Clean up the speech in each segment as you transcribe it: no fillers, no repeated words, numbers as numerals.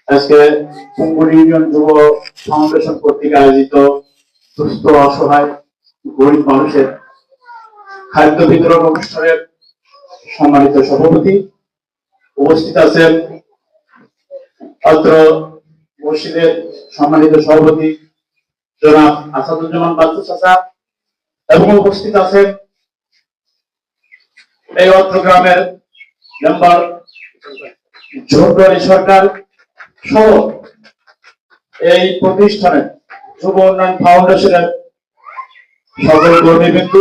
আজকে কুম্বুল ইউনিয়ন যুব ফাউন্ডেশন কর্তৃক আয়োজিত সুস্থ অসহায় গরিব মানুষের খাদ্য বিতরণ অনুষ্ঠানের সম্মানিত সভাপতি উপস্থিত আছেন অত্র মসজিদের সম্মানিত সভাপতি জনাব আসাদুজ্জামান বাচ্চু চাচা এবং উপস্থিত আছেন এই অত্র গ্রামের মেম্বার ঝোপড়ালী সরকার সহ এই প্রতিষ্ঠানের যুব উন্নয়ন ফাউন্ডেশনের সকল কর্মীবৃন্দ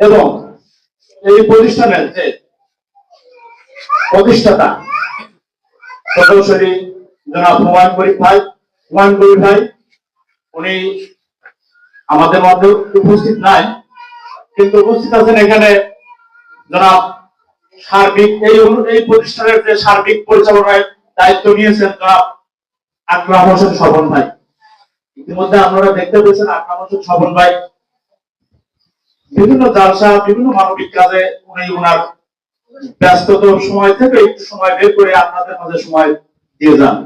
এবং এই প্রতিষ্ঠানের যে প্রতিষ্ঠাতা প্রকৌশলী জনাব হুমায়ুন কবির ভাই উনি আমাদের মধ্যে উপস্থিত নাই, কিন্তু উপস্থিত আছেন এখানে জনাব সার্বিক এই প্রতিষ্ঠানের যে সার্বিক পরিচালনায় দায়িত্ব নিয়েছেন জনাব আকরাম হোসেন স্বপন ভাই। ইতিমধ্যে আপনারা দেখতে পেয়েছেন আকরাম হোসেন স্বপন ভাই বিভিন্ন জালসা বিভিন্ন মানবিক কাজে উনি ওনার ব্যস্তত সময় থেকে একটু সময় বের করে আপনাদের মাঝে সময় দিয়ে যান।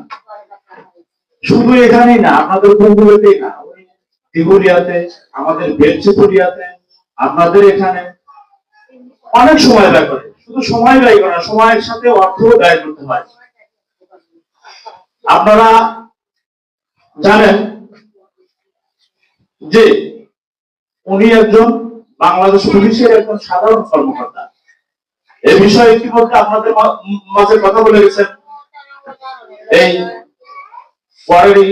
শুধু এখানেই না, আপনাদের কুম্বুলেতেই না, ওই দিঘুলিয়াতে, আমাদের বেলচেপুরিয়াতে, আপনাদের এখানে অনেক সময় ব্যয় করে। শুধু সময় ব্যয় করে না, সময়ের সাথে অর্থ ব্যয় করতে হয়। আপনারা জানেন যে উনি একজন বাংলাদেশ পুলিশের একজন সাধারণ কর্মকর্তা। এই বিষয়ে ইতিমধ্যে আপনাদের মাঝে কথা বলে গেছেন এই ওয়ারেরি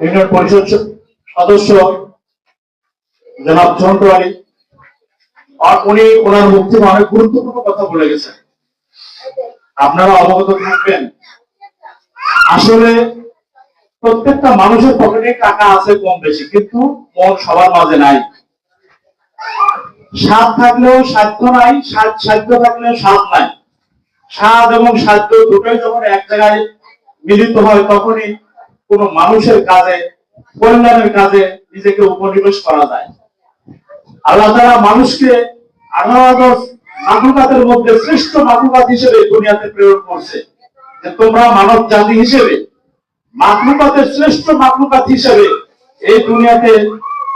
ইউনিয়ন পরিষদ সদস্য জনাব ঝন্টু আলী, উনি ওনার মুখ থেকে অনেক গুরুত্বপূর্ণ কথা বলে গেছেন। আপনারা অবগত থাকবেন, আসলে প্রত্যেকটা মানুষের পকেটে টাকা আছে কম বেশি, কিন্তু মন সবার মাঝে নাই। স্বাদ থাকলেও সাধ্য নাই, সাধ্য থাকলেও স্বাদ নাই। স্বাদ এবং সাধ্য দুটোই যখন এক জায়গায় মিলিত হয়, তখনই কোন মানুষের কাজে, কল্যাণের কাজে নিজেকে উপনিবেশ করা যায়। আল্লাহ তাআলা মানুষকে 18 মাখলুকাতের মধ্যে শ্রেষ্ঠ মাখলুকাত হিসেবে দুনিয়াতে প্রেরণ করছে, যে তোমরা মানব জাতি হিসেবে মাখলুকাতের শ্রেষ্ঠ মাখলুকাত হিসেবে এই দুনিয়াতে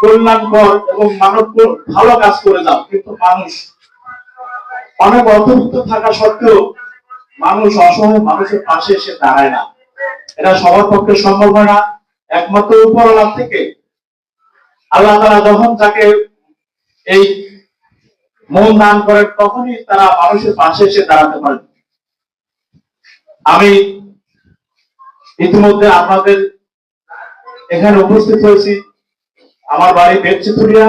কল্যাণকর এবং মানব ভালো কাজ করে যাও। কিন্তু মানুষ অনেক অর্থযুক্ত থাকা সত্ত্বেও মানুষ অসহায় মানুষের পাশে এসে দাঁড়ায় না। এটা সবার পক্ষে সম্ভব হয় না, একমাত্র উপরওয়ালা থেকে আল্লাহ তাআলা যখন তাকে এই মন দান করেন, তখনই তারা মানুষের পাশে এসে দাঁড়াতে পারে। আমি ইতিমধ্যে আপনাদের এখানে উপস্থিত হয়েছি। আমার বাড়ি বেলচেপুরিয়া,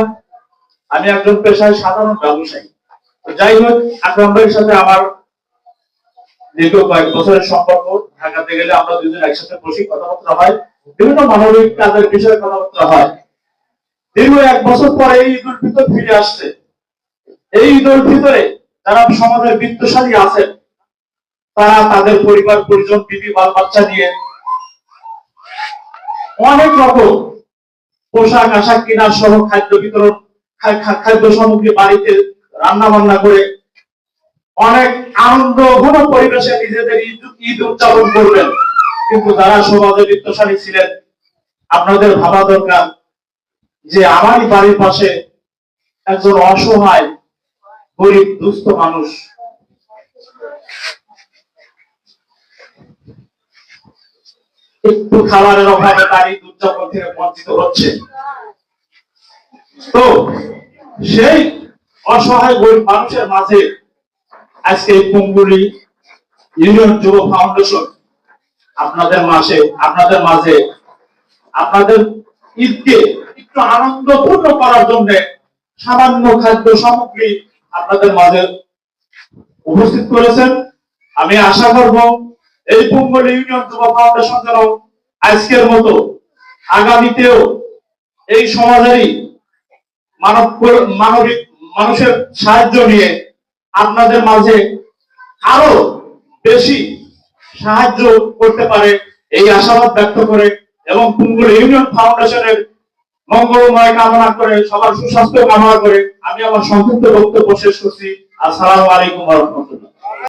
আমি একজন পেশায় সাধারণ ব্যবসায়ী। যাই হোক, আকরাম ভাইয়ের সাথে আমার দীর্ঘ কয়েক বছরের সম্পর্ক। ঢাকাতে গেলে আমরা দুজন একসাথে বসি, কথাবার্তা হয়, বিভিন্ন মানবিক কাজের বিষয়ে কথাবার্তা হয়। দীর্ঘ 1 বছর পরে এই ঈদ উল ফিতর ফিরে আসছে। এই ঈদ উল ফিতরে যারা সমাজের বিত্তশালী আছেন, তারা তাদের পরিবার পরিজন, বিবি বাল বাচ্চা নিয়ে অনেক রকম পোশাক আশাক কেনার সহ খাদ্য বিতরণ, খাদ্য সামগ্রী বাড়িতে রান্না বান্না করে অনেক আনন্দ ঘন পরিবেশে নিজেদের ঈদ উদযাপন করবেন। কিন্তু যারা সমাজে বিত্তশালী ছিলেন, আপনাদের ভাবা দরকার যে আমারই বাড়ির পাশে একজন অসহায় গরিব দুস্থ মানুষ, একটু খাবারের অভাবে তার ঈদ উদযাপন থেকে বঞ্চিত হচ্ছে। তো সেই অসহায় গরিব মানুষের মাঝে আজকে এই কুম্বুল ইউনিয়ন যুব ফাউন্ডেশন আপনাদের মাঝে আপনাদের ঈদকে একটু আনন্দপূর্ণ করার জন্য সামান্য খাদ্য সামগ্রী আপনাদের মাঝে উপস্থিত করেছেন। আমি আশা করব এই কুম্বুল ইউনিয়ন যুব ফাউন্ডেশন যেন আজকের মতো আগামীতেও এই সমাজেরই মানবিক মানুষের সাহায্য নিয়ে আপনাদের মাঝে আরো বেশি সাহায্য করতে পারে, এই আশাবাদ ব্যক্ত করে এবং কুম্বুল ইউনিয়ন ফাউন্ডেশনের মঙ্গলময় কামনা করে, সবার সুস্বাস্থ্য কামনা করে আমি আমার সংক্ষিপ্ত বক্তব্য শেষ করছি। আসসালামু আলাইকুম ওয়া রাহমাতুল্লাহ।